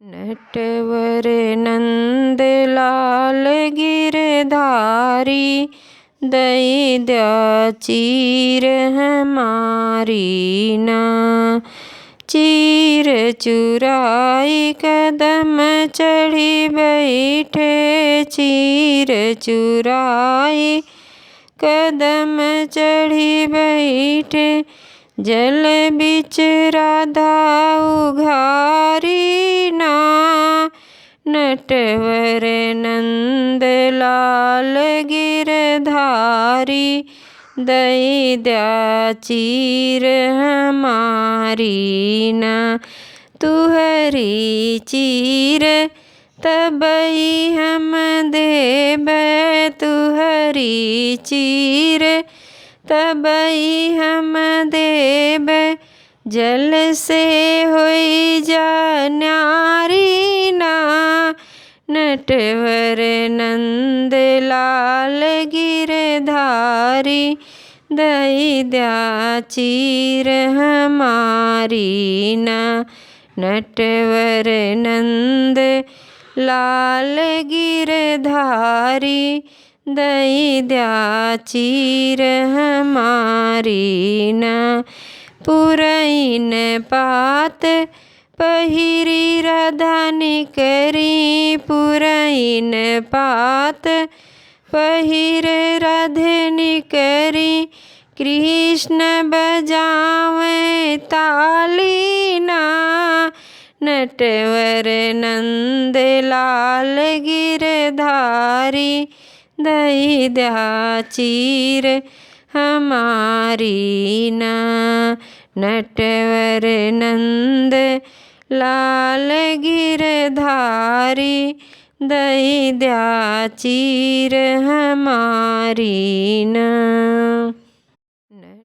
नटवर नंद लाल गिरधारी, दई द्या चीर हमारी ना। चीर चुराई कदम चढ़ी बैठे, चीर चुराई कदम चढ़ी बैठे। जल बिच राधा उघारी ना। नटवर नंद लाल गिरधारी, दई द्या चीर हमारी ना। तुहरी चीर तबई हम देब, तुहरी चीर तबई हम देब। जल से होई जा न्यारी ना। नटवर नंद लाल गिरधारी, दई द्या चीर हमारी ना। नटवर नंद लाल गिरधारी, दई द्या चीर हमारी ना। पुरैन पात पहिरी राधा निकरी, पुरैन पात पहिर राधे निकरी। कृष्ण बजावे ताली ना। नटवर नंद लाल गिरधारी, दई द्या चीर हमारी ना। नटवर नंद लाल गिरधारी, दई द्या चीर हमारी ना।